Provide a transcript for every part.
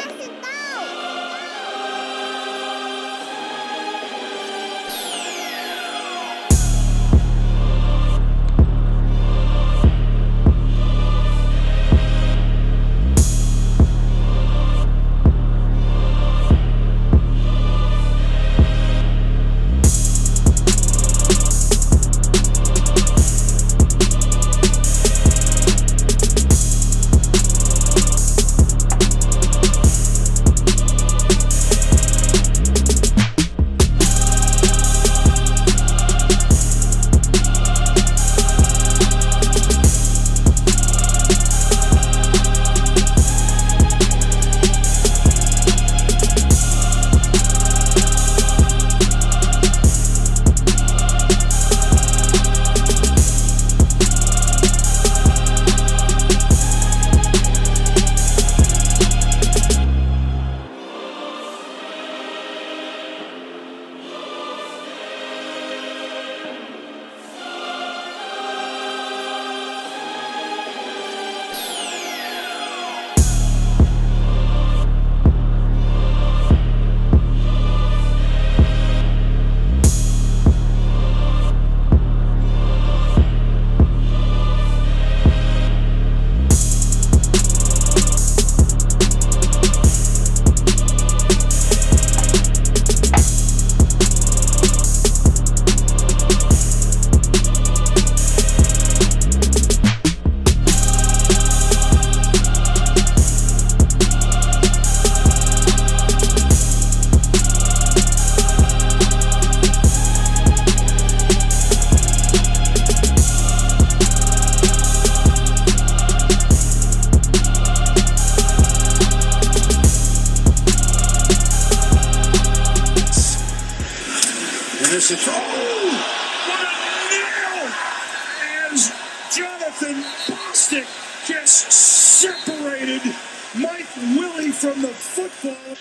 Anderson. Oh! What a nail! As Jonathan Bostic just separated Mike Willie from the football.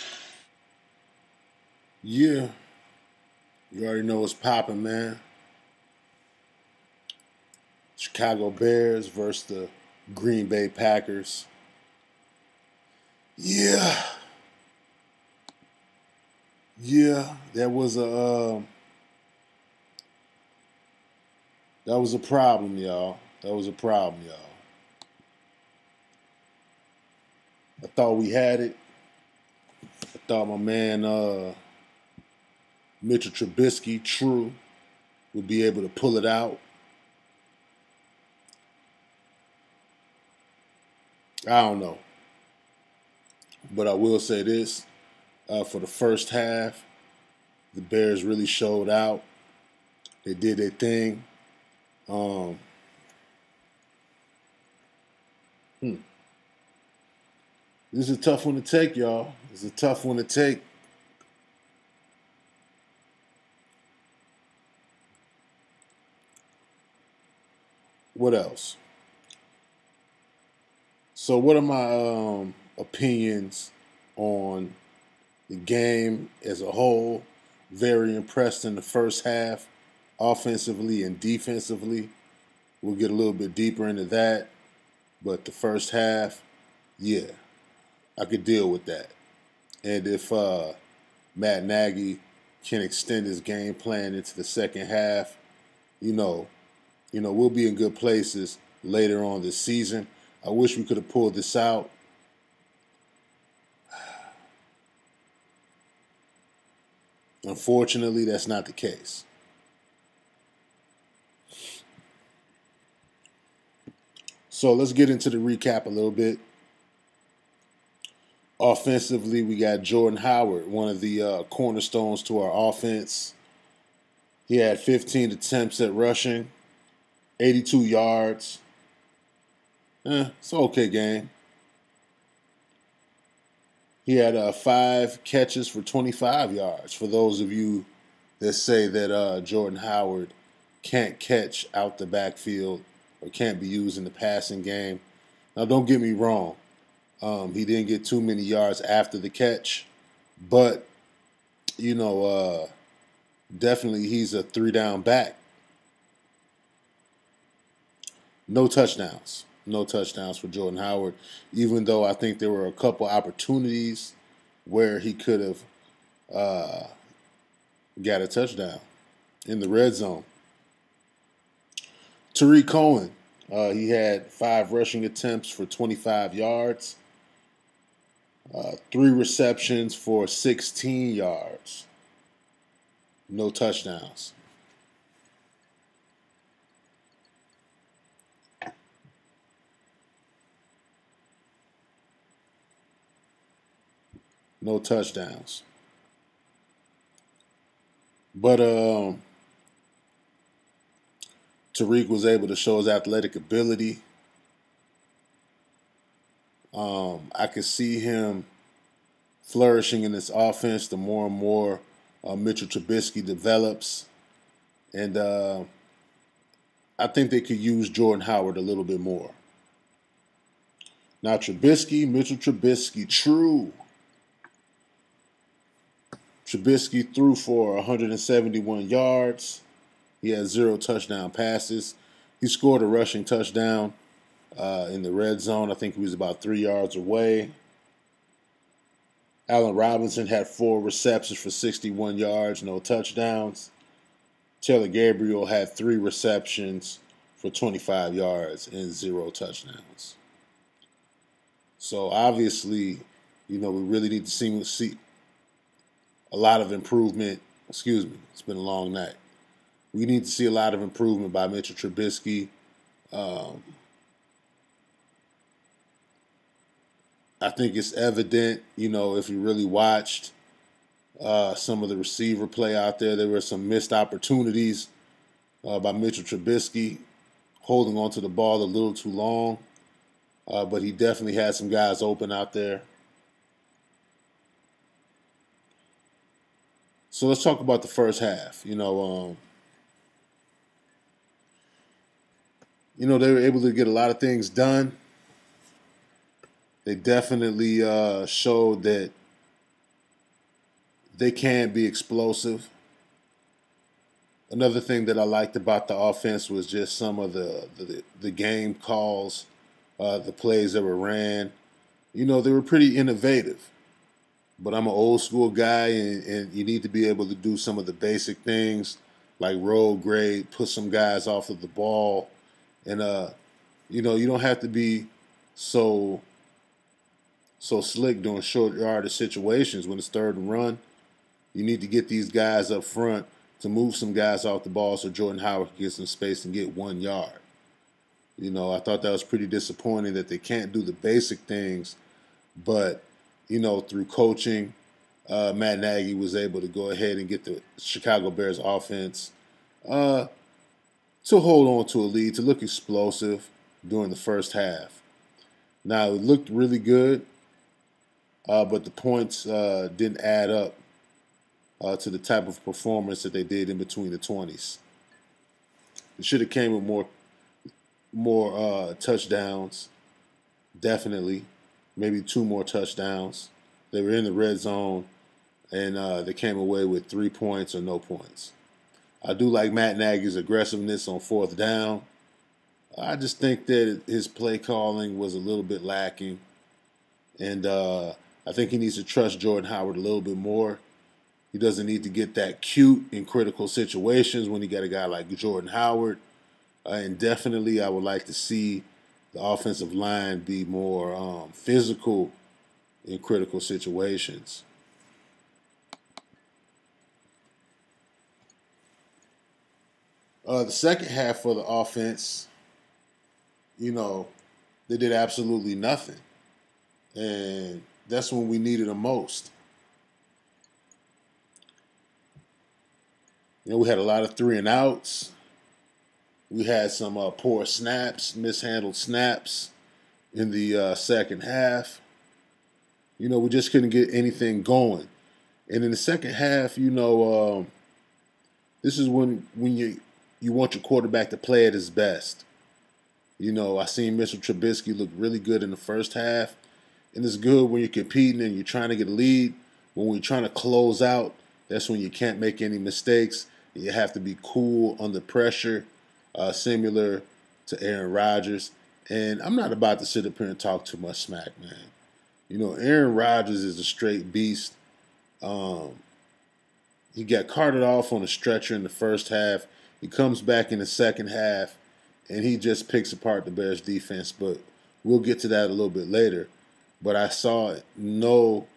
Yeah. You already know what's popping, man. Chicago Bears versus the Green Bay Packers. Yeah, that was a problem, y'all. That was a problem, y'all. I thought we had it. I thought my man Mitchell Trubisky, True, would be able to pull it out. I don't know. But I will say this. For the first half, the Bears really showed out. They did their thing. This is a tough one to take, y'all. This is a tough one to take. What else? So what are my opinions on the game as a whole? Very impressed in the first half, offensively and defensively. We'll get a little bit deeper into that. But the first half, yeah, I could deal with that. And if Matt Nagy can extend his game plan into the second half, we'll be in good places later on this season. I wish we could have pulled this out. Unfortunately, that's not the case. So let's get into the recap a little bit. Offensively, we got Jordan Howard, one of the cornerstones to our offense. He had 15 attempts at rushing, 82 yards. It's an okay game. He had 5 catches for 25 yards. For those of you that say that Jordan Howard can't catch out the backfield or can't be used in the passing game. Now, don't get me wrong. He didn't get too many yards after the catch. But, definitely he's a 3-down back. No touchdowns. No touchdowns for Jordan Howard, even though I think there were a couple opportunities where he could have got a touchdown in the red zone. Tariq Cohen, he had 5 rushing attempts for 25 yards, 3 receptions for 16 yards, no touchdowns. No touchdowns. But Tariq was able to show his athletic ability. I could see him flourishing in this offense the more and more Mitchell Trubisky develops. And I think they could use Jordan Howard a little bit more. Now Mitchell Trubisky, true. Trubisky threw for 171 yards. He had 0 touchdown passes. He scored a rushing touchdown in the red zone. I think he was about 3 yards away. Allen Robinson had 4 receptions for 61 yards, no touchdowns. Taylor Gabriel had 3 receptions for 25 yards and 0 touchdowns. So obviously, we really need to see a lot of improvement. Excuse me, it's been a long night. We need to see a lot of improvement by Mitchell Trubisky. I think it's evident, if you really watched some of the receiver play out there were some missed opportunities by Mitchell Trubisky, holding onto the ball a little too long. But he definitely had some guys open out there. So let's talk about the first half. They were able to get a lot of things done. They definitely showed that they can be explosive. Another thing that I liked about the offense was just some of the game calls, the plays that were ran. They were pretty innovative. But I'm an old school guy, and you need to be able to do some of the basic things like roll grade, put some guys off of the ball. And, you don't have to be so slick doing short yardage situations when it's third and run. You need to get these guys up front to move some guys off the ball so Jordan Howard can get some space and get 1 yard. I thought that was pretty disappointing that they can't do the basic things, but through coaching, Matt Nagy was able to go ahead and get the Chicago Bears offense to hold on to a lead, to look explosive during the first half. Now, it looked really good, but the points didn't add up to the type of performance that they did in between the 20s. It should have came with more touchdowns, definitely. Maybe 2 more touchdowns. They were in the red zone, and they came away with 3 points or no points. I do like Matt Nagy's aggressiveness on 4th down. I just think that his play calling was a little bit lacking, and I think he needs to trust Jordan Howard a little bit more. He doesn't need to get that cute in critical situations when you got a guy like Jordan Howard. And definitely I would like to see the offensive line be more physical in critical situations. The second half for the offense, they did absolutely nothing. And that's when we needed them most. We had a lot of 3 and outs. We had some poor snaps, mishandled snaps in the second half. We just couldn't get anything going. And in the second half, this is when you want your quarterback to play at his best. I seen Mitchell Trubisky look really good in the first half. And it's good when you're competing and you're trying to get a lead. When we're trying to close out, that's when you can't make any mistakes. You have to be cool under pressure, similar to Aaron Rodgers. And I'm not about to sit up here and talk too much smack, man. You know, Aaron Rodgers is a straight beast. Um, he got carted off on a stretcher in the first half. He comes back in the second half, and he just picks apart the Bears defense. But we'll get to that a little bit later. But I saw no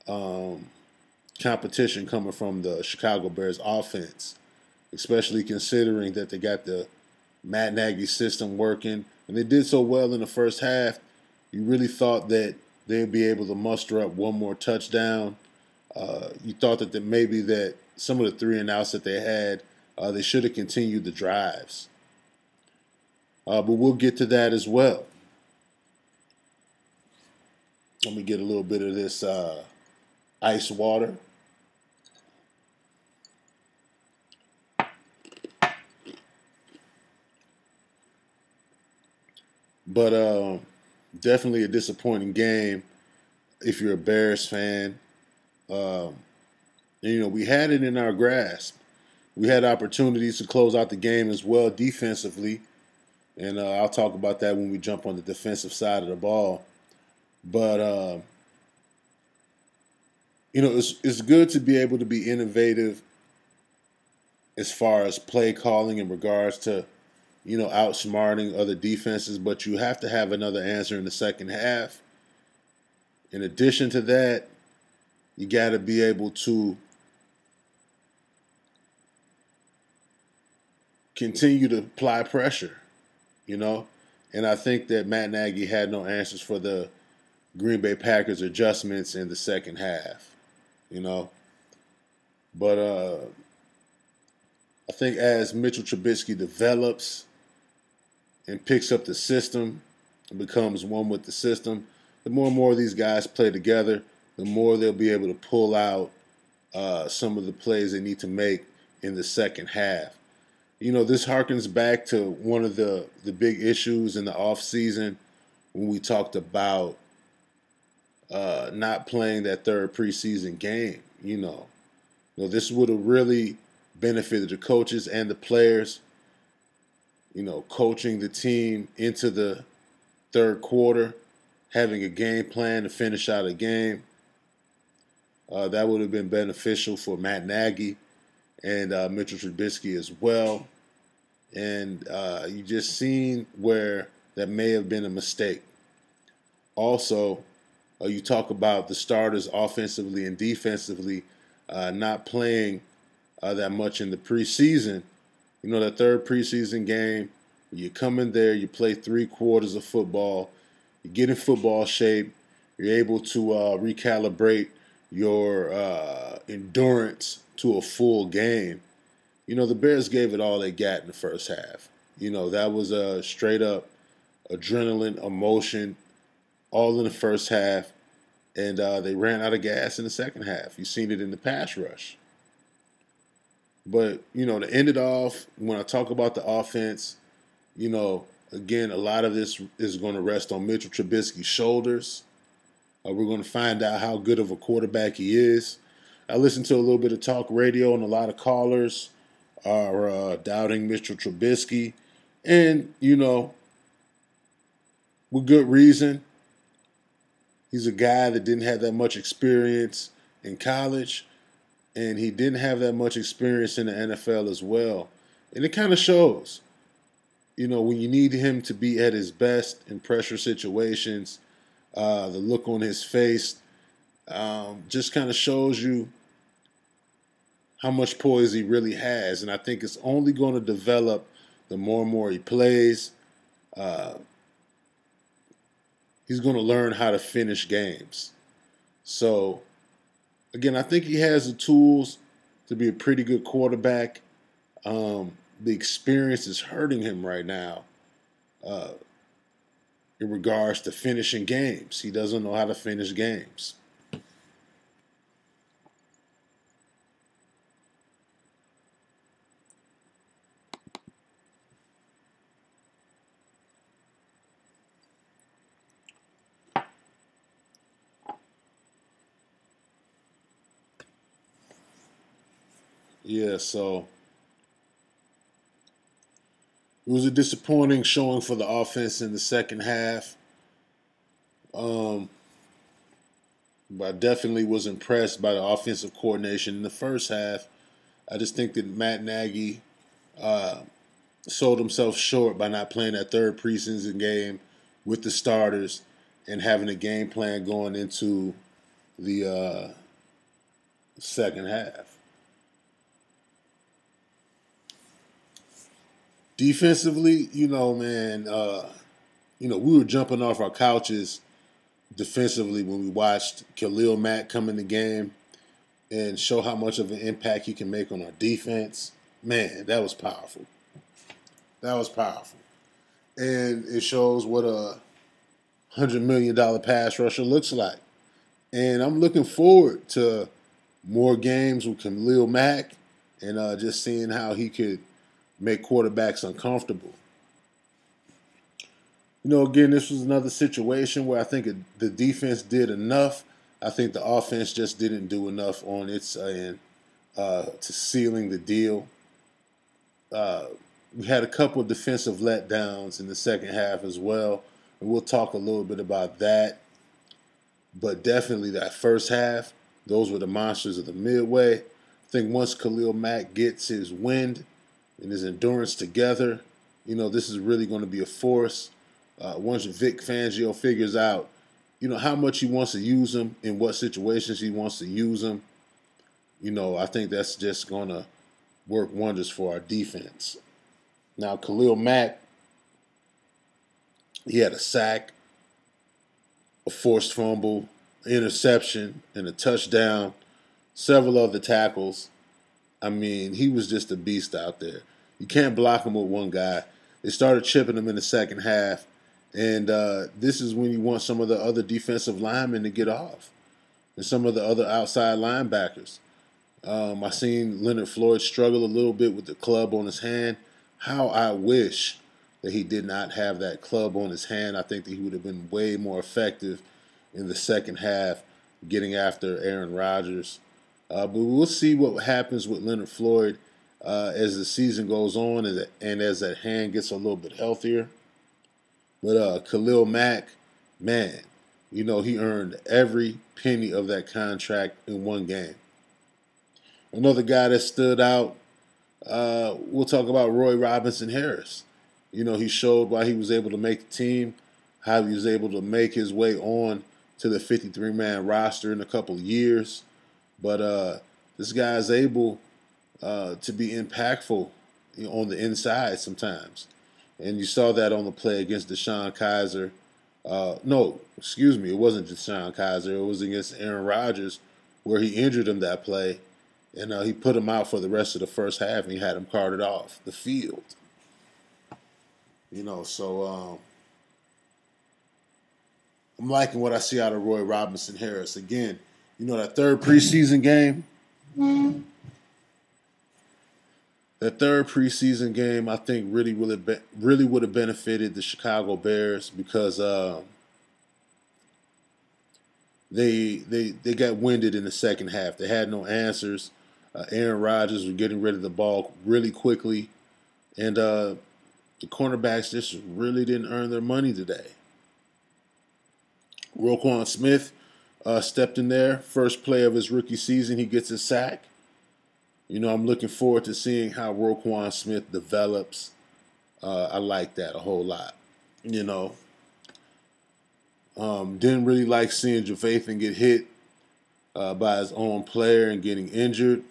um, competition coming from the Chicago Bears offense, especially considering that they got the Matt Nagy system working, and they did so well in the first half. You really thought that they'd be able to muster up one more touchdown. You thought that maybe that some of the three and outs that they had, they should have continued the drives. But we'll get to that as well. Let me get a little bit of this ice water. But definitely a disappointing game if you're a Bears fan. Um, you know, we had it in our grasp. We had opportunities to close out the game as well defensively, and I'll talk about that when we jump on the defensive side of the ball. But you know, it's good to be able to be innovative as far as play calling in regards to outsmarting other defenses, but you have to have another answer in the second half. In addition to that, you got to be able to continue to apply pressure, you know? And I think that Matt Nagy had no answers for the Green Bay Packers adjustments in the second half, you know? But I think as Mitchell Trubisky develops and picks up the system and becomes one with the system, the more and more of these guys play together, the more they'll be able to pull out some of the plays they need to make in the second half. You know, this harkens back to one of the big issues in the offseason when we talked about not playing that third preseason game. This would have really benefited the coaches and the players. You know, coaching the team into the third quarter, having a game plan to finish out a game. That would have been beneficial for Matt Nagy and Mitchell Trubisky as well. And you just seen where that may have been a mistake. Also, you talk about the starters offensively and defensively not playing that much in the preseason. You know, that third preseason game, you come in there, you play 3 quarters of football, you get in football shape, you're able to recalibrate your endurance to a full game. You know, the Bears gave it all they got in the first half. You know, that was a straight up adrenaline, emotion, all in the first half. And they ran out of gas in the second half. You've seen it in the pass rush. But, you know, to end it off, when I talk about the offense, you know, again, a lot of this is going to rest on Mitchell Trubisky's shoulders. We're going to find out how good of a quarterback he is. I listened to a little bit of talk radio, and a lot of callers are doubting Mitchell Trubisky. And, you know, with good reason. He's a guy that didn't have that much experience in college, and he didn't have that much experience in the NFL as well. And it kind of shows. You know, when you need him to be at his best in pressure situations, the look on his face just kind of shows you how much poise he really has. And I think it's only going to develop the more and more he plays. He's going to learn how to finish games. So, again, I think he has the tools to be a pretty good quarterback. The experience is hurting him right now in regards to finishing games. He doesn't know how to finish games. Yeah, so was a disappointing showing for the offense in the second half. But I definitely was impressed by the offensive coordination in the first half. I just think that Matt Nagy sold himself short by not playing that third preseason game with the starters and having a game plan going into the second half. Defensively, man, we were jumping off our couches defensively when we watched Khalil Mack come in the game and show how much of an impact he can make on our defense. Man, that was powerful. That was powerful. And it shows what a $100 million pass rusher looks like. And I'm looking forward to more games with Khalil Mack and just seeing how he could make quarterbacks uncomfortable. Again, this was another situation where I think the defense did enough. I think the offense just didn't do enough on its end to sealing the deal. We had a couple of defensive letdowns in the second half as well, and we'll talk a little bit about that. But definitely that first half, those were the monsters of the midway. I think once Khalil Mack gets his wind and his endurance together, this is really going to be a force. Once Vic Fangio figures out, how much he wants to use him, in what situations he wants to use him, I think that's just going to work wonders for our defense. Now, Khalil Mack, he had a sack, a forced fumble, interception, and a touchdown, several other tackles. I mean, he was just a beast out there. You can't block him with one guy. They started chipping him in the second half, and this is when you want some of the other defensive linemen to get off and some of the other outside linebackers. I seen Leonard Floyd struggle a little bit with the club on his hand. How I wish that he did not have that club on his hand. I think that he would have been way more effective in the second half getting after Aaron Rodgers. But we'll see what happens with Leonard Floyd as the season goes on and as that hand gets a little bit healthier. But Khalil Mack, man, he earned every penny of that contract in one game. Another guy that stood out, we'll talk about Roy Robinson Harris. He showed why he was able to make the team, how he was able to make his way on to the 53-man roster in a couple of years. But this guy is able to be impactful on the inside sometimes. And you saw that on the play against DeShone Kizer. It wasn't DeShone Kizer. It was against Aaron Rodgers where he injured him that play. And he put him out for the rest of the first half, and he had him carted off the field. So I'm liking what I see out of Roy Robinson Harris. Again, that third preseason game. That third preseason game, I think, really would have benefited the Chicago Bears because they got winded in the second half. They had no answers. Aaron Rodgers was getting rid of the ball really quickly, and the cornerbacks just really didn't earn their money today. Roquan Smith stepped in there. First play of his rookie season, he gets a sack. I'm looking forward to seeing how Roquan Smith develops. I like that a whole lot. Didn't really like seeing Javathan get hit by his own player and getting injured.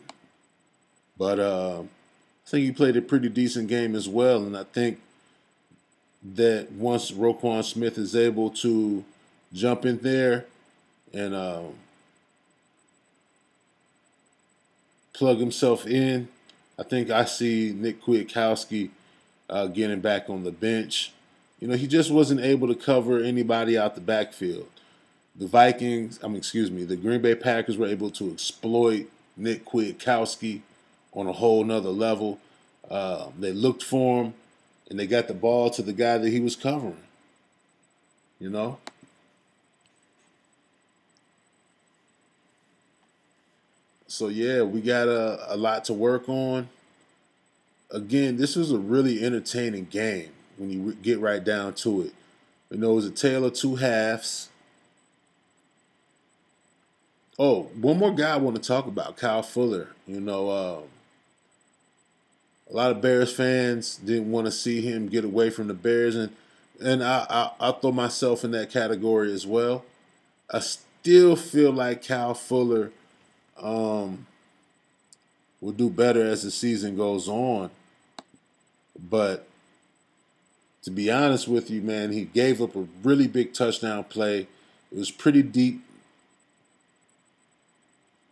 But I think he played a pretty decent game as well. And I think that once Roquan Smith is able to jump in there and plug himself in, I think I see Nick Kwiatkowski getting back on the bench. He just wasn't able to cover anybody out the backfield. The Green Bay Packers were able to exploit Nick Kwiatkowski on a whole nother level. They looked for him, and they got the ball to the guy that he was covering. So, yeah, we got a lot to work on. again, this was a really entertaining game when you get right down to it. You know, it was a tale of two halves. Oh, one more guy I want to talk about, Kyle Fuller. You know, a lot of Bears fans didn't want to see him get away from the Bears, and I'll throw myself in that category as well. I still feel like Kyle Fuller will do better as the season goes on. But to be honest with you, man, he gave up a really big touchdown play. It was pretty deep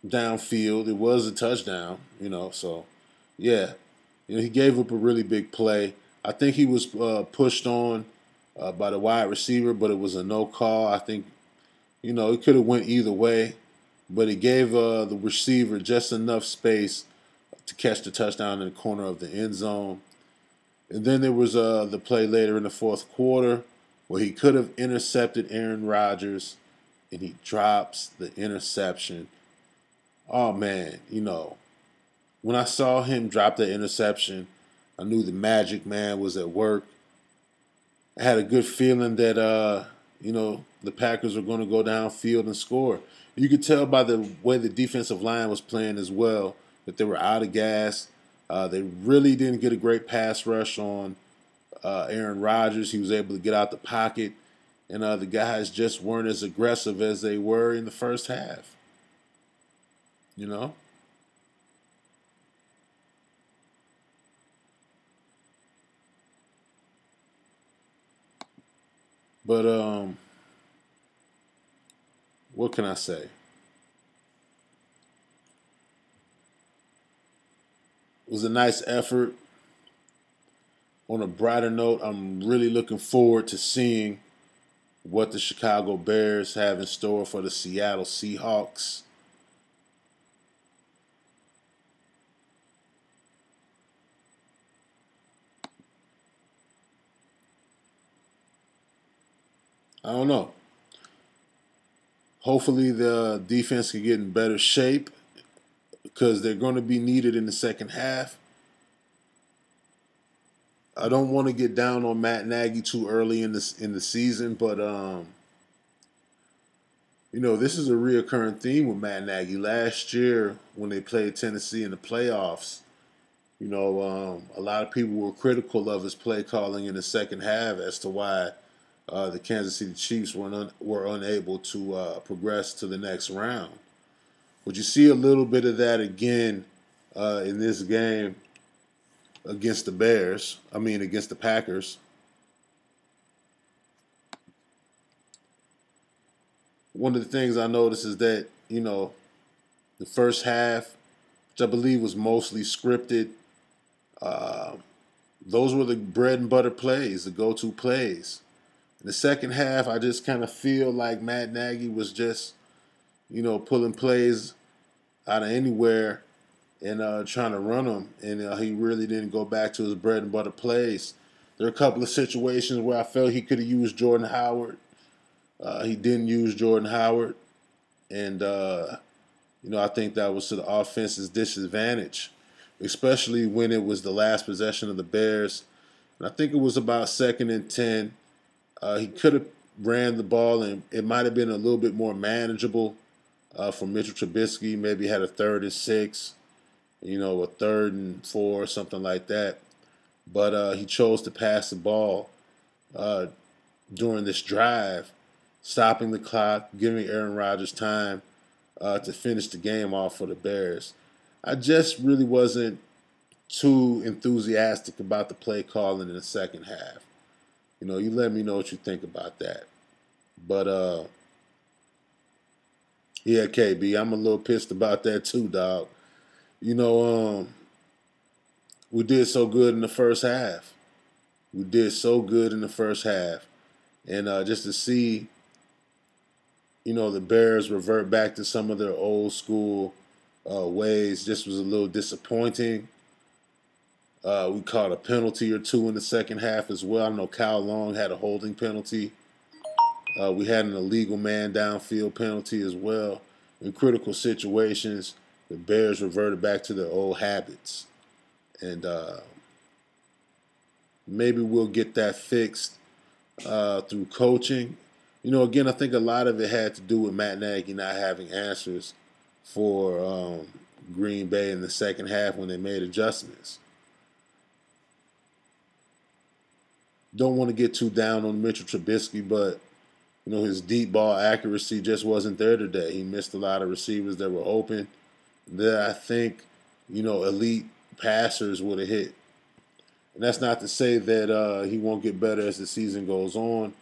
downfield. It was a touchdown, you know, so yeah. You know, he gave up a really big play. I think he was pushed on by the wide receiver, but it was a no call. I think, you know, it could have went either way, but it gave the receiver just enough space to catch the touchdown in the corner of the end zone. And then there was the play later in the fourth quarter where he could have intercepted Aaron Rodgers, and he drops the interception. Oh, man, you know, when I saw him drop the interception, I knew the magic man was at work. I had a good feeling that, you know, the Packers were going to go downfield and score. You could tell by the way the defensive line was playing as well that they were out of gas. They really didn't get a great pass rush on Aaron Rodgers. He was able to get out the pocket, and the guys just weren't as aggressive as they were in the first half. You know? But what can I say? It was a nice effort. On a brighter note, I'm really looking forward to seeing what the Chicago Bears have in store for the Seattle Seahawks. I don't know. Hopefully the defense can get in better shape because they're going to be needed in the second half. I don't want to get down on Matt Nagy too early in the season, but you know, this is a reoccurring theme with Matt Nagy. Last year, when they played Tennessee in the playoffs, you know, a lot of people were critical of his play calling in the second half as to why the Kansas City Chiefs were unable to progress to the next round. But you see a little bit of that again in this game against the Bears. I mean, against the Packers. One of the things I noticed is that, you know, the first half, which I believe was mostly scripted, uh, those were the bread and butter plays, the go-to plays. In the second half, I just kind of feel like Matt Nagy was just, you know, pulling plays out of anywhere and trying to run them, and he really didn't go back to his bread and butter plays. There are a couple of situations where I felt he could have used Jordan Howard. He didn't use Jordan Howard, and you know, I think that was to the offense's disadvantage, especially when it was the last possession of the Bears. And I think it was about 2nd and 10. He could have ran the ball, and it might have been a little bit more manageable for Mitchell Trubisky. Maybe had a 3rd and 6, you know, a 3rd and 4, something like that. But he chose to pass the ball during this drive, stopping the clock, giving Aaron Rodgers time to finish the game off for the Bears. I just really wasn't too enthusiastic about the play calling in the second half. You know, you let me know what you think about that. But yeah, KB, I'm a little pissed about that too, dog. You know, we did so good in the first half. We did so good in the first half. And just to see, you know, the Bears revert back to some of their old school ways just was a little disappointing. We caught a penalty or two in the second half as well. I know Kyle Long had a holding penalty. We had an illegal man downfield penalty as well. In critical situations, the Bears reverted back to their old habits. And maybe we'll get that fixed through coaching. Again, I think a lot of it had to do with Matt Nagy not having answers for Green Bay in the second half when they made adjustments. Don't want to get too down on Mitchell Trubisky, but his deep ball accuracy just wasn't there today. He missed a lot of receivers that were open that I think, elite passers would have hit. And that's not to say that he won't get better as the season goes on,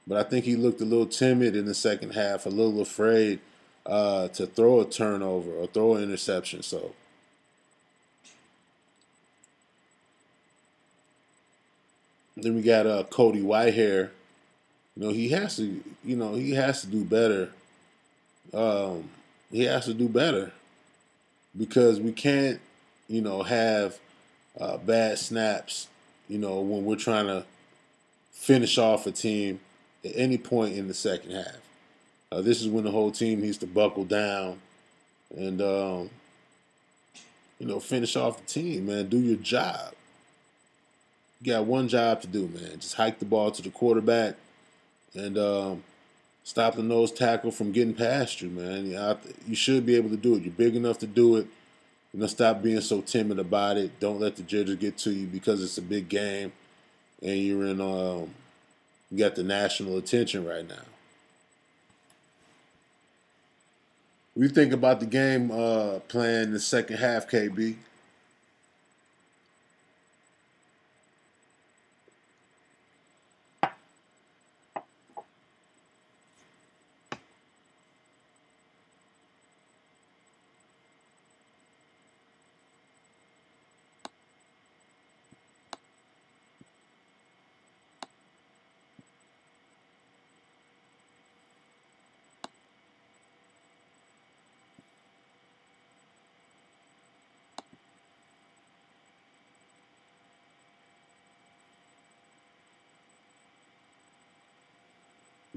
but I think he looked a little timid in the second half, a little afraid to throw a turnover or throw an interception. So then we got Cody Whitehair. He has to, do better. He has to do better because we can't, have bad snaps, when we're trying to finish off a team at any point in the second half. This is when the whole team needs to buckle down and, finish off the team, man. Do your job. You got one job to do, man. Just hike the ball to the quarterback and stop the nose tackle from getting past you, man. You should be able to do it. You're big enough to do it. Stop being so timid about it. Don't let the jitters get to you because it's a big game and you're in. You got the national attention right now. What do you think about the game plan in the second half, KB?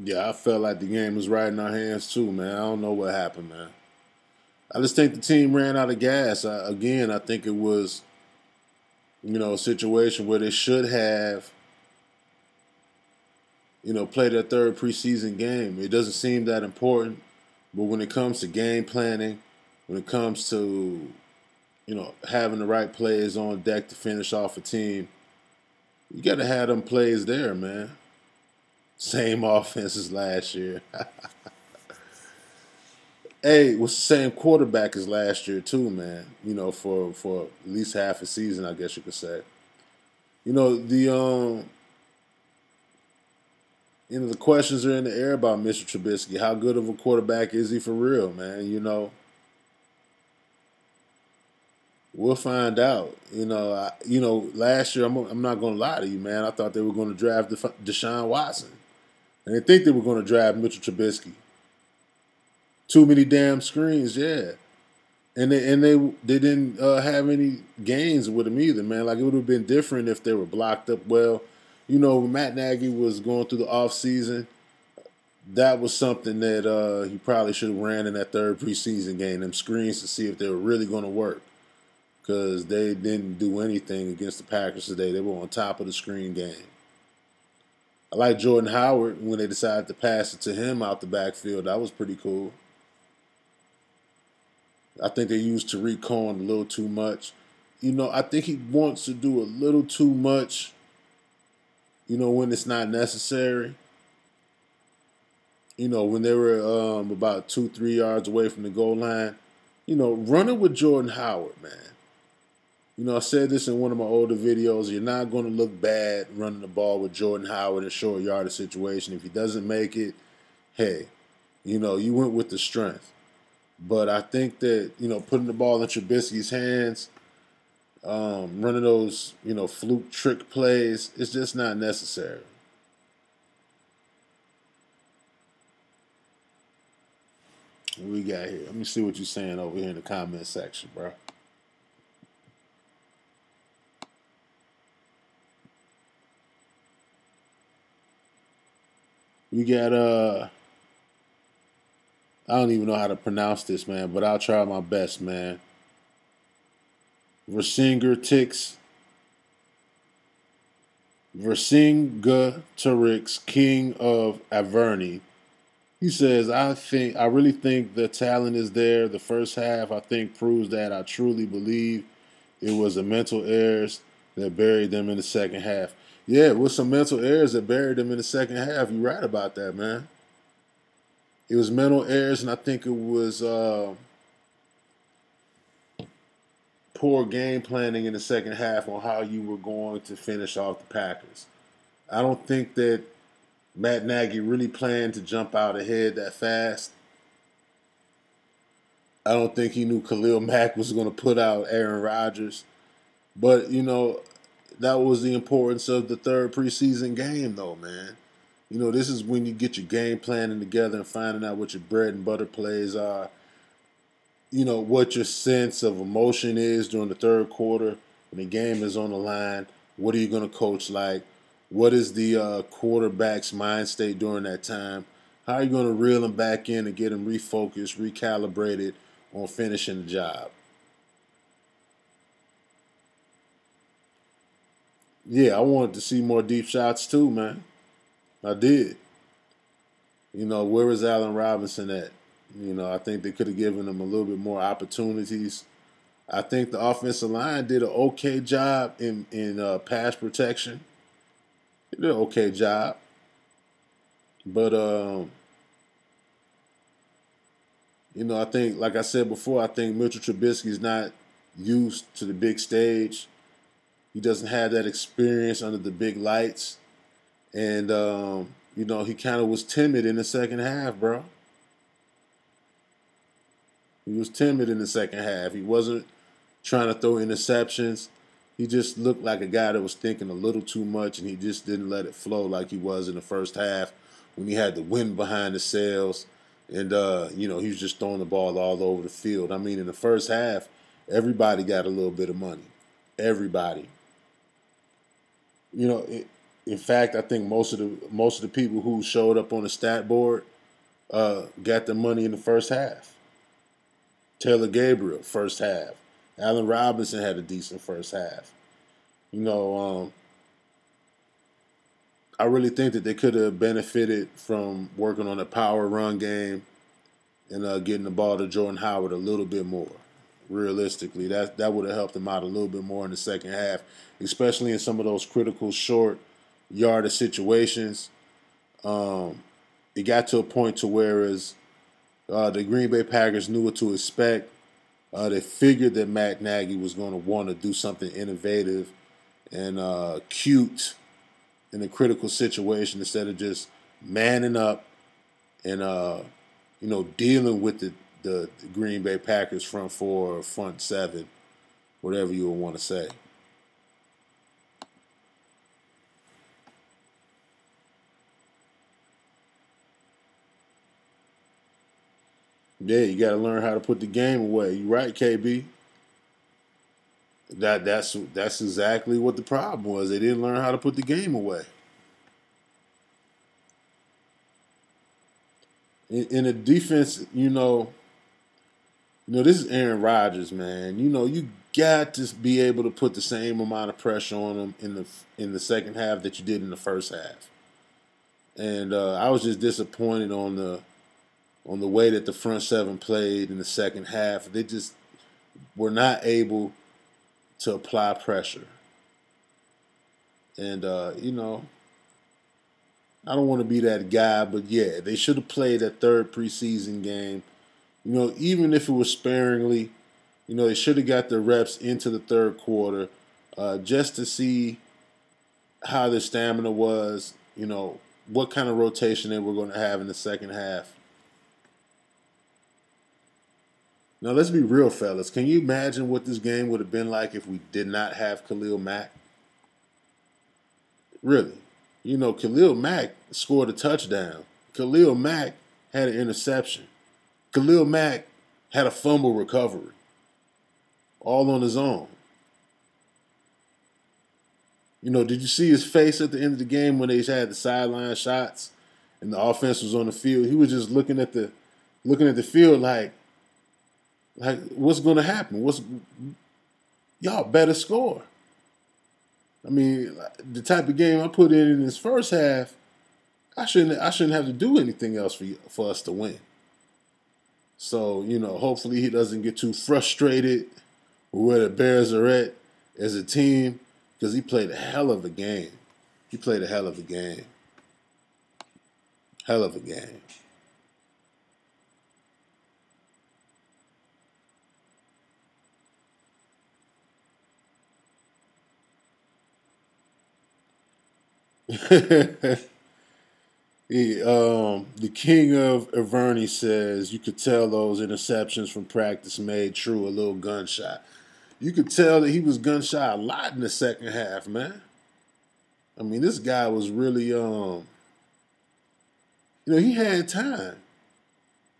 Yeah, I felt like the game was right in our hands too, man. I don't know what happened, man. I just think the team ran out of gas. I think it was, a situation where they should have, played their third preseason game. It doesn't seem that important, but when it comes to game planning, when it comes to, having the right players on deck to finish off a team, you got to have them plays there, man. Same offense as last year. Hey, it was the same quarterback as last year too, man. For at least half a season, I guess you could say. The the questions are in the air about Mr. Trubisky. How good of a quarterback is he for real, man? We'll find out. Last year, I'm not going to lie to you, man. I thought they were going to draft Deshaun Watson. And they think they were going to draft Mitchell Trubisky. Too many damn screens, yeah. And they didn't have any gains with him either, man. Like, it would have been different if they were blocked up well. Matt Nagy was going through the offseason. That was something that he probably should have ran in that third preseason game, them screens, to see if they were really going to work. Because they didn't do anything against the Packers today. They were on top of the screen game. I like Jordan Howard when they decided to pass it to him out the backfield. That was pretty cool. I think they used Tariq Cohen a little too much. I think he wants to do a little too much, when it's not necessary. When they were about 2-3 yards away from the goal line, running with Jordan Howard, man. I said this in one of my older videos. You're not going to look bad running the ball with Jordan Howard in a short yardage situation. If he doesn't make it, hey, you went with the strength. But I think that, putting the ball in Trubisky's hands, running those, fluke trick plays, it's just not necessary. What we got here? Let me see what you're saying over here in the comment section, bro. We got I don't even know how to pronounce this, man, but I'll try my best, man. Rasinger Tix. Vercingetorix, king of Averni. He says, I really think the talent is there. The first half, I think, proves that. I truly believe it was the mental errors that buried them in the second half. Yeah, it was some mental errors that buried them in the second half. You're right about that, man. It was mental errors, and I think it was poor game planning in the second half on how you were going to finish off the Packers. I don't think that Matt Nagy really planned to jump out ahead that fast. I don't think he knew Khalil Mack was going to put out Aaron Rodgers. But, that was the importance of the third preseason game, though, man. This is when you get your game planning together and finding out what your bread and butter plays are. What your sense of emotion is during the third quarter when the game is on the line. What are you going to coach like? What is the quarterback's mind state during that time? How are you going to reel him back in and get him refocused, recalibrated on finishing the job? Yeah, I wanted to see more deep shots too, man. I did. Where was Allen Robinson at? I think they could have given him a little bit more opportunities. I think the offensive line did an okay job in pass protection. They did an okay job, but I think, like I said before, I think Mitchell Trubisky is not used to the big stage. He doesn't have that experience under the big lights, and he kind of was timid in the second half, bro. He was timid in the second half. He wasn't trying to throw interceptions. He just looked like a guy that was thinking a little too much, and he just didn't let it flow like he was in the first half when he had the wind behind the sails, and he was just throwing the ball all over the field. I mean, in the first half, everybody got a little bit of money. Everybody. In fact, I think most of the people who showed up on the stat board got their money in the first half. Taylor Gabriel, first half. Allen Robinson had a decent first half. I really think that they could have benefited from working on a power run game and getting the ball to Jordan Howard a little bit more. Realistically, that would have helped them out a little bit more in the second half, especially in some of those critical short yardage situations. It got to a point to where the Green Bay Packers knew what to expect. They figured that Matt Nagy was going to want to do something innovative and cute in a critical situation instead of just manning up and dealing with the Green Bay Packers front four or front seven, whatever you would want to say. Yeah, you got to learn how to put the game away. You're right, KB. That's exactly what the problem was. They didn't learn how to put the game away. In a defense, this is Aaron Rodgers, man. You got to be able to put the same amount of pressure on him in the second half that you did in the first half. And I was just disappointed on the way that the front seven played in the second half. They just were not able to apply pressure. And I don't want to be that guy, but yeah, they should have played that third preseason game. Even if it was sparingly, they should have got their reps into the third quarter just to see how their stamina was, what kind of rotation they were going to have in the second half. Now, let's be real, fellas. Can you imagine what this game would have been like if we did not have Khalil Mack? Really. Khalil Mack scored a touchdown. Khalil Mack had an interception. Khalil Mack had a fumble recovery. All on his own. Did you see his face at the end of the game when they had the sideline shots and the offense was on the field? He was just looking at the field like what's going to happen? Y'all better score. I mean, the type of game I put in this first half, I shouldn't have to do anything else for us to win. So, hopefully he doesn't get too frustrated with where the Bears are at as a team because he played a hell of a game. He played a hell of a game. Hell of a game. The king of Averny says you could tell those interceptions from practice made True a little gunshot. You could tell that he was gunshot a lot in the second half, man. I mean, this guy was really, he had time.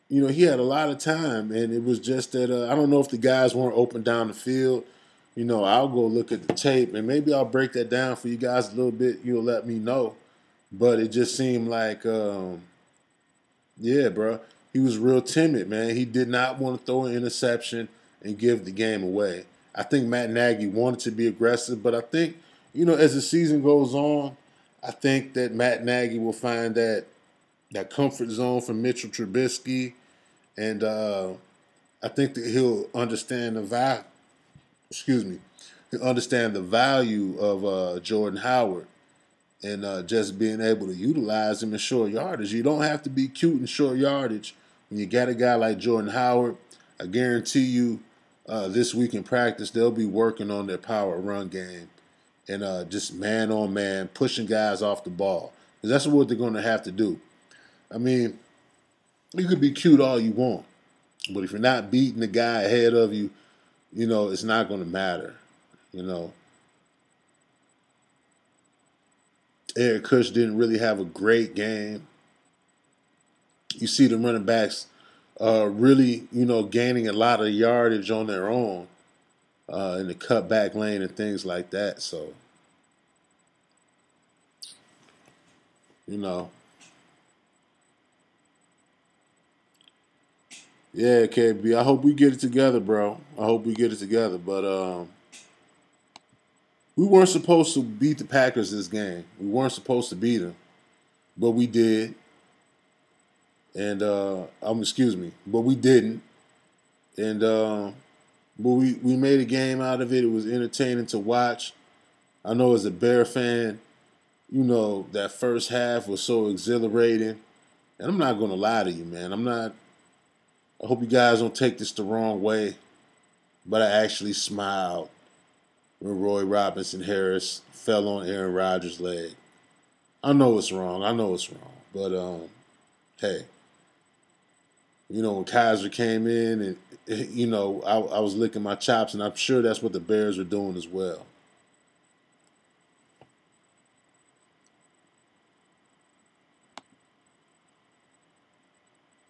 He had a lot of time, and it was just that I don't know if the guys weren't open down the field. I'll go look at the tape, and maybe I'll break that down for you guys a little bit. You'll let me know. But it just seemed like, yeah, bro, he was real timid, man. He did not want to throw an interception and give the game away. I think Matt Nagy wanted to be aggressive, but I think, as the season goes on, I think that Matt Nagy will find that comfort zone from Mitchell Trubisky, and I think that he'll understand the value. Excuse me, he'll understand the value of Jordan Howard and just being able to utilize him in short yardage. You don't have to be cute in short yardage when you got a guy like Jordan Howard. I guarantee you, this week in practice they'll be working on their power run game and just man on man pushing guys off the ball because that's what they're going to have to do. I mean, you could be cute all you want, but if you're not beating the guy ahead of you, it's not going to matter. Eric Kush didn't really have a great game. You see the running backs really, gaining a lot of yardage on their own in the cutback lane and things like that. So, yeah, KB. I hope we get it together, bro. I hope we get it together. But we weren't supposed to beat the Packers this game. We weren't supposed to beat them, but we did. And excuse me, but we didn't. And but we made a game out of it. It was entertaining to watch. I know as a Bear fan, that first half was so exhilarating. And I'm not gonna lie to you, man. I hope you guys don't take this the wrong way, but I actually smiled when Roy Robinson Harris fell on Aaron Rodgers' leg. I know it's wrong. But hey, when Kaiser came in and I was licking my chops, and I'm sure that's what the Bears are doing as well.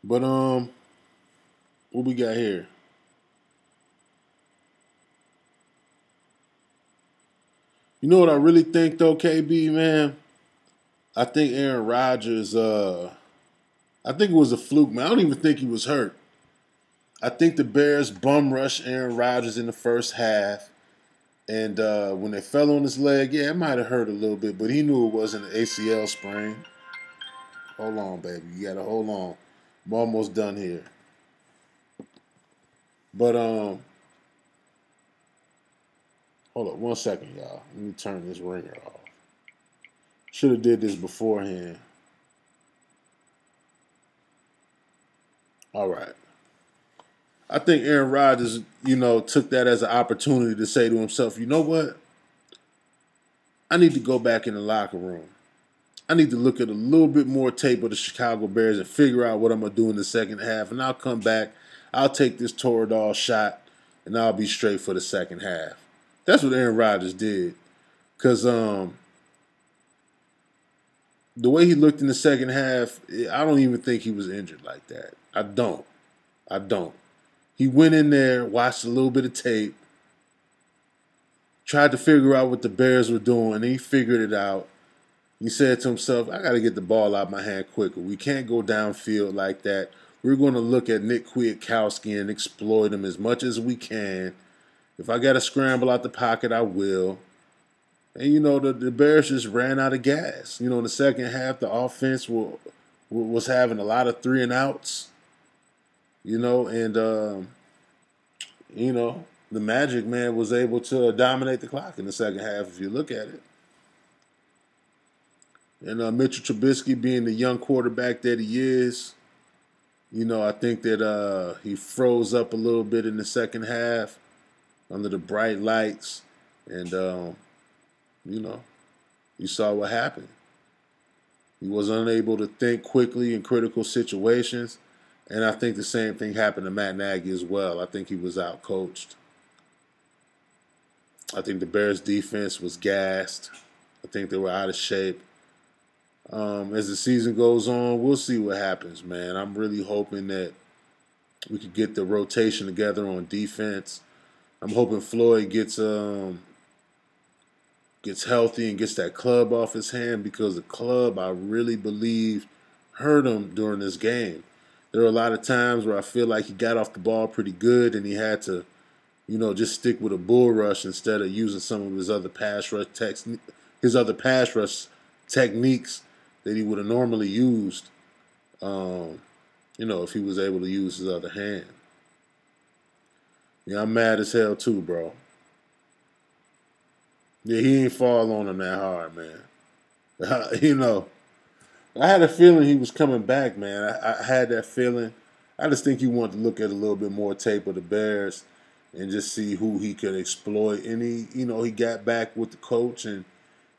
But what we got here? You know what I really think though, KB, man? I think Aaron Rodgers, I think it was a fluke, man. I don't even think he was hurt. I think the Bears bum rushed Aaron Rodgers in the first half. And when they fell on his leg, yeah, it might have hurt a little bit, but he knew it wasn't an ACL sprain. Hold on, baby. You got to hold on. I'm almost done here. But, hold up 1 second, y'all. Let me turn this ringer off. Should have did this beforehand. All right. I think Aaron Rodgers, took that as an opportunity to say to himself, you know what? I need to go back in the locker room. I need to look at a little bit more tape of the Chicago Bears and figure out what I'm going to do in the second half. And I'll come back. I'll take this Toradol shot, and I'll be straight for the second half. That's what Aaron Rodgers did. Because the way he looked in the second half, I don't even think he was injured like that. I don't. He went in there, watched a little bit of tape, tried to figure out what the Bears were doing, and he figured it out. He said to himself, I got to get the ball out of my hand quicker. We can't go downfield like that. We're going to look at Nick Kwiatkowski and exploit him as much as we can. If I got to scramble out the pocket, I will. And the Bears just ran out of gas. In the second half, the offense was having a lot of 3-and-outs. And the Magic man was able to dominate the clock in the second half. If you look at it, and Mitchell Trubisky being the young quarterback that he is, I think that he froze up a little bit in the second half under the bright lights, and you saw what happened. He was unable to think quickly in critical situations, and I think the same thing happened to Matt Nagy as well. I think he was outcoached. I think the Bears' defense was gassed. I think they were out of shape. As the season goes on, we'll see what happens, man. I'm really hoping that we could get the rotation together on defense. I'm hoping Floyd gets healthy and gets that club off his hand, because the club, I really believe, hurt him during this game. There were a lot of times where I feel like he got off the ball pretty good and he had to, just stick with a bull rush instead of using some of his other pass rush techniques that he would have normally used, if he was able to use his other hand. Yeah, I'm mad as hell too, bro. Yeah, he ain't fall on him that hard, man. I had a feeling he was coming back, man. I had that feeling. I just think he wanted to look at a little bit more tape of the Bears and just see who he could exploit. And he got back with the coach and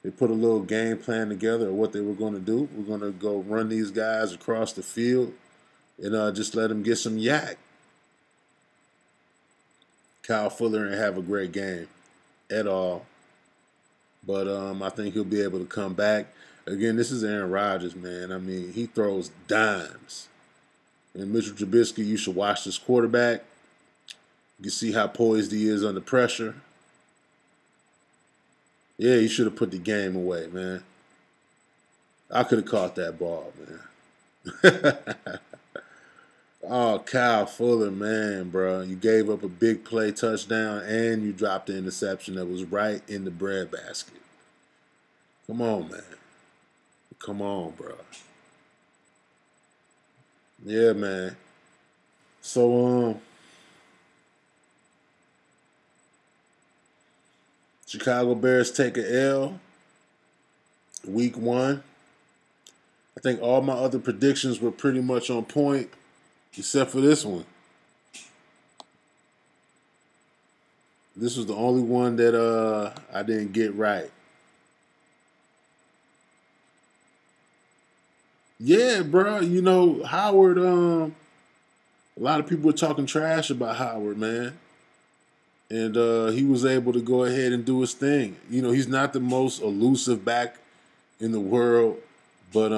they put a little game plan together of what they were going to do. We're going to go run these guys across the field and just let them get some yak. Kyle Fuller didn't have a great game at all. But I think he'll be able to come back. Again, this is Aaron Rodgers, man. I mean, he throws dimes. And Mitchell Trubisky, you should watch this quarterback. You can see how poised he is under pressure. Yeah, he should have put the game away, man. I could have caught that ball, man. Oh, Kyle Fuller, man, bro. You gave up a big play touchdown and you dropped the interception that was right in the breadbasket. Come on, man. Come on, bro. Yeah, man. So, Chicago Bears take a L. Week 1. I think all my other predictions were pretty much on point, except for this one. This was the only one that I didn't get right. Yeah, bro. Howard. A lot of people were talking trash about Howard, man, and he was able to go ahead and do his thing. He's not the most elusive back in the world, but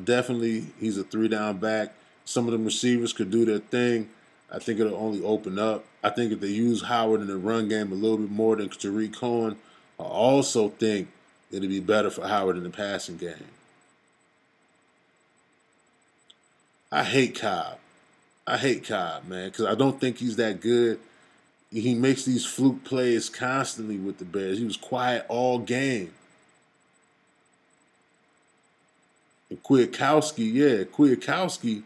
definitely he's a 3-down back. Some of them receivers could do their thing. I think it'll only open up. I think if they use Howard in the run game a little bit more than Tariq Cohen, I also think it'll be better for Howard in the passing game. I hate Cobb. Man, because I don't think he's that good. He makes these fluke plays constantly with the Bears. He was quiet all game. And Kwiatkowski,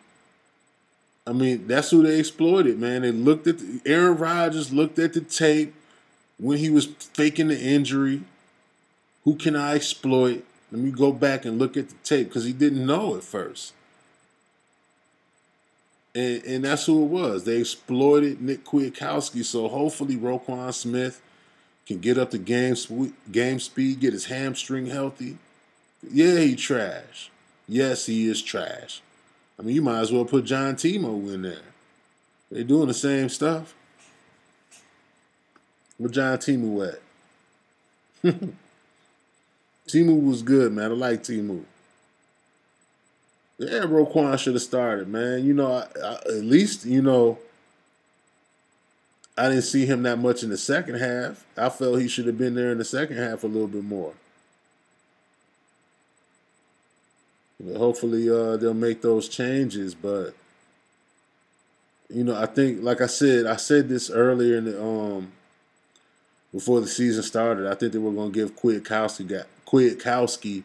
I mean, that's who they exploited, man. Aaron Rodgers looked at the tape when he was faking the injury. Who can I exploit? Let me go back and look at the tape, because he didn't know at first. And that's who it was. They exploited Nick Kwiatkowski, so hopefully Roquan Smith can get up to game speed, get his hamstring healthy. Yeah, he trash. Yes, he is trash. I mean, you might as well put John Timo in there. They're doing the same stuff. Where John Timo at? Timo was good, man. I like Timo. Yeah, Roquan should have started, man. At least, I didn't see him that much in the second half. I felt he should have been there in the second half a little bit more. Hopefully they'll make those changes, but I think, like I said this earlier in before the season started. I think they were going to give Kwiatkowski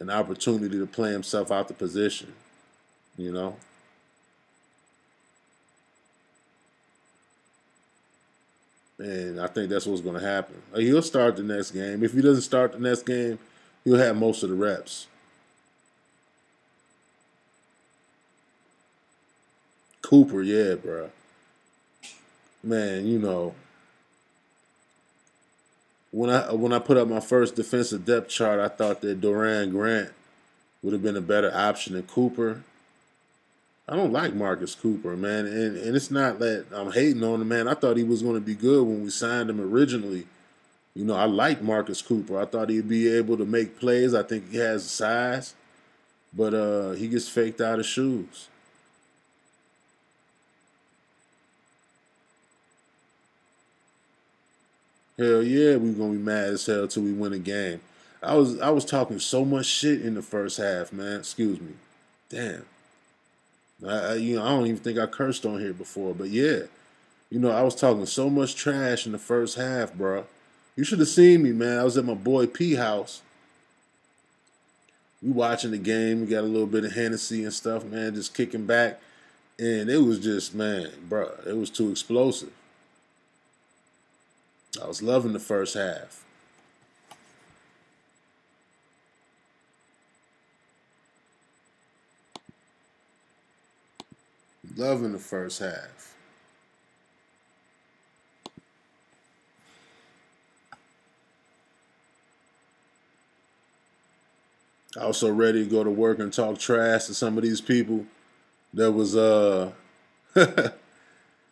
an opportunity to play himself out the position. You know, and I think that's what's going to happen. He'll start the next game. If he doesn't start the next game, he'll have most of the reps. Cooper, yeah, bro. Man, when I put up my first defensive depth chart, I thought that Doran Grant would have been a better option than Cooper. I don't like Marcus Cooper, man, and it's not that I'm hating on him, man. I thought he was going to be good when we signed him originally. I like Marcus Cooper. I thought he'd be able to make plays. I think he has the size, but he gets faked out of shoes. Hell yeah, we're gonna be mad as hell till we win a game. I was talking so much shit in the first half, man. Excuse me. Damn. I don't even think I cursed on here before, but yeah, I was talking so much trash in the first half, bro. You should have seen me, man. I was at my boy P house. We watching the game. We got a little bit of Hennessy and stuff, man, just kicking back, and it was just, man, bro, it was too explosive. I was loving the first half. Loving the first half. I was so ready to go to work and talk trash to some of these people that was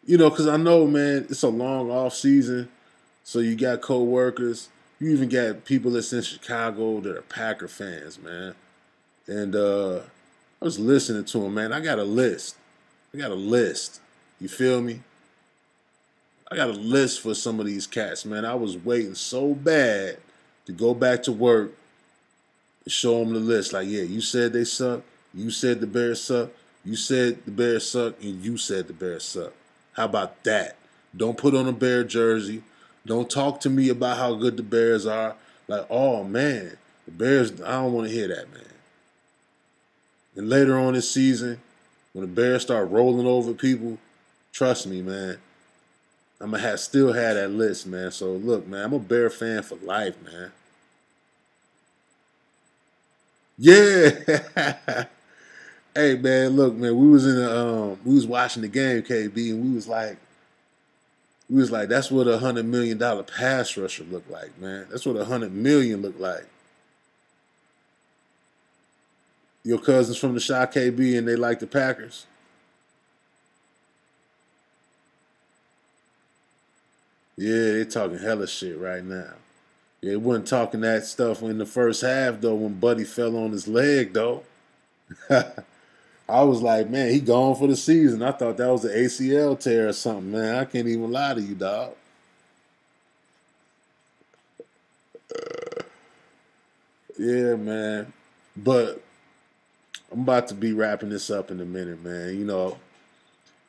because I know, man, it's a long off season, so you got coworkers. You even got people that's in Chicago that are Packer fans, man. And I was listening to them, man. I got a list. You feel me? I got a list for some of these cats, man. I was waiting so bad to go back to work and show them the list. Like, yeah, you said they suck. You said the Bears suck. You said the Bears suck, and you said the Bears suck. How about that? Don't put on a Bear jersey. Don't talk to me about how good the Bears are. Like, oh, man, the Bears, I don't want to hear that, man. And later on this season, when the Bears start rolling over people, trust me, man, I'm going to still have that list, man. So, look, man, I'm a Bear fan for life, man. Yeah. Hey, man, look, man, we was watching the game, KB, and we was like, that's what $100 million pass rusher look like, man. That's what $100 million look like. Your cousins from the Shot, KB, and they like the Packers. Yeah, they talking hella shit right now. Yeah, they wasn't talking that stuff in the first half though when Buddy fell on his leg though. I was like, man, he gone for the season. I thought that was an ACL tear or something, man. I can't even lie to you, dog. Yeah, man. But I'm about to be wrapping this up in a minute, man.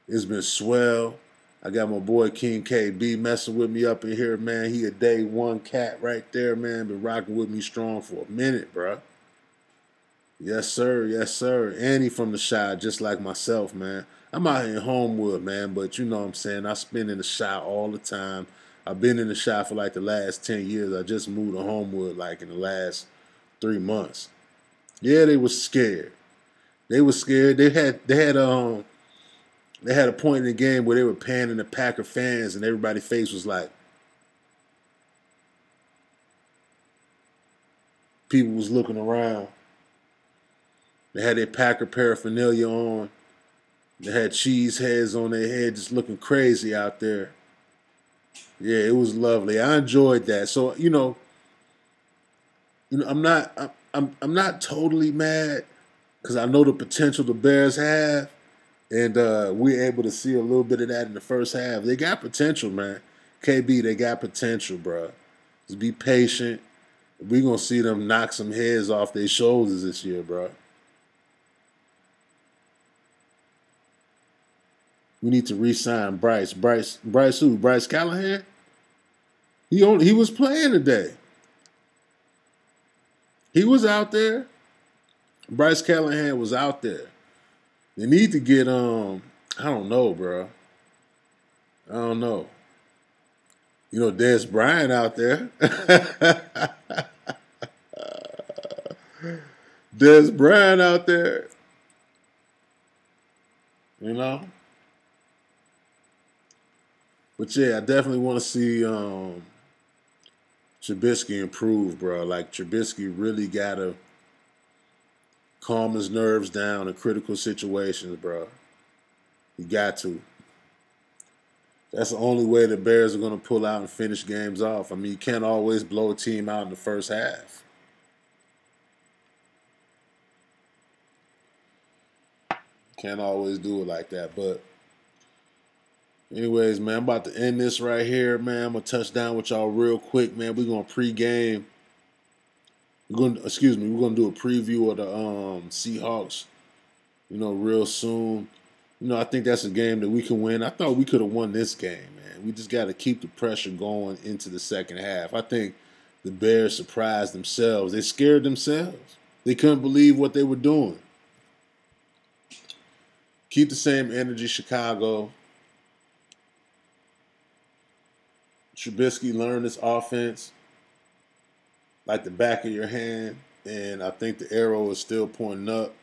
It's been swell. I got my boy King KB messing with me up in here, man. He a day one cat right there, man. Been rocking with me strong for a minute, bro. Yes, sir. Yes, sir. And he from the Chi, just like myself, man. I'm out here in Homewood, man, but you know what I'm saying? I spend in the Chi all the time. I've been in the Chi for like the last 10 years. I just moved to Homewood like in the last 3 months. Yeah, they was scared. They was scared. They had a point in the game where they were panning the Packer fans and everybody's face was like, people was looking around. They had their Packer paraphernalia on. They had cheese heads on their head, just looking crazy out there. Yeah, it was lovely. I enjoyed that. So I'm not totally mad because I know the potential the Bears have, and we're able to see a little bit of that in the first half. They got potential, man. KB, they got potential, bro. Just be patient. We're gonna see them knock some heads off their shoulders this year, bro. We need to re-sign Bryce. Bryce who? Bryce Callahan? He was playing today. He was out there. Bryce Callahan was out there. They need to get I don't know, bro. I don't know. You know, Dez Bryant out there. Dez Bryant out there. You know? But yeah, I definitely want to see Trubisky improve, bro. Like, Trubisky really got to calm his nerves down in critical situations, bro. You got to. That's the only way the Bears are going to pull out and finish games off. I mean, you can't always blow a team out in the first half. Can't always do it like that. But anyways, man, I'm about to end this right here, man. I'm going to touch down with y'all real quick, man. We're going to pregame. We're going to do a preview of the Seahawks, real soon. I think that's a game that we can win. I thought we could have won this game, man. We just got to keep the pressure going into the second half. I think the Bears surprised themselves. They scared themselves. They couldn't believe what they were doing. Keep the same energy, Chicago. Trubisky learned this offense like the back of your hand, and I think the arrow is still pointing up.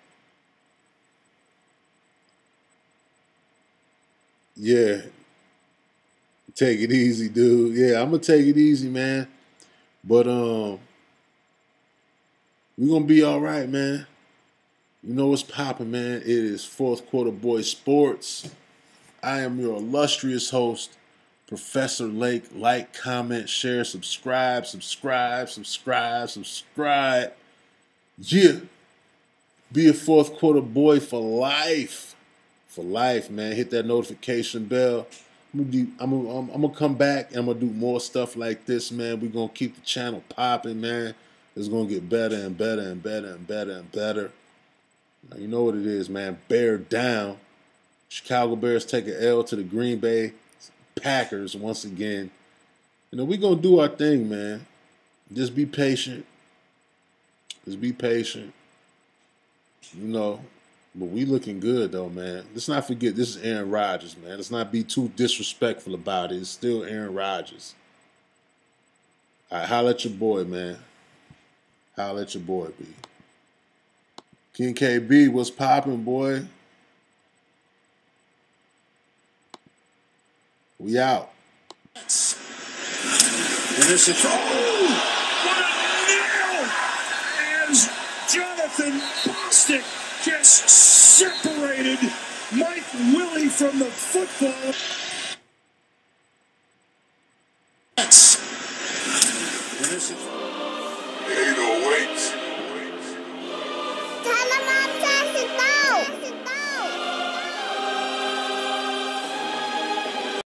Yeah. Take it easy, dude. Yeah, I'm going to take it easy, man. But we're going to be all right, man. You know what's popping, man? It is Fourth Quarter Boy Sports. I am your illustrious host, Professor Lake. Like, comment, share, subscribe. Yeah. Be a Fourth Quarter Boy for life. For life, man. Hit that notification bell. I'm gonna come back and I'm gonna do more stuff like this, man. We're gonna keep the channel popping, man. It's gonna get better and better and better and better and better. Now, you know what it is, man. Bear down. Chicago Bears take an L to the Green Bay Packers once again. We're gonna do our thing, man. Just be patient. Just be patient. But we looking good, though, man. Let's not forget, this is Aaron Rodgers, man. Let's not be too disrespectful about it. It's still Aaron Rodgers. All right, holla at your boy, man. Holla at your boy, B. King KB, what's poppin', boy? We out. And this is what a nail! As Jonathan Bostic just separated Mike Willie from the football. And this is 808.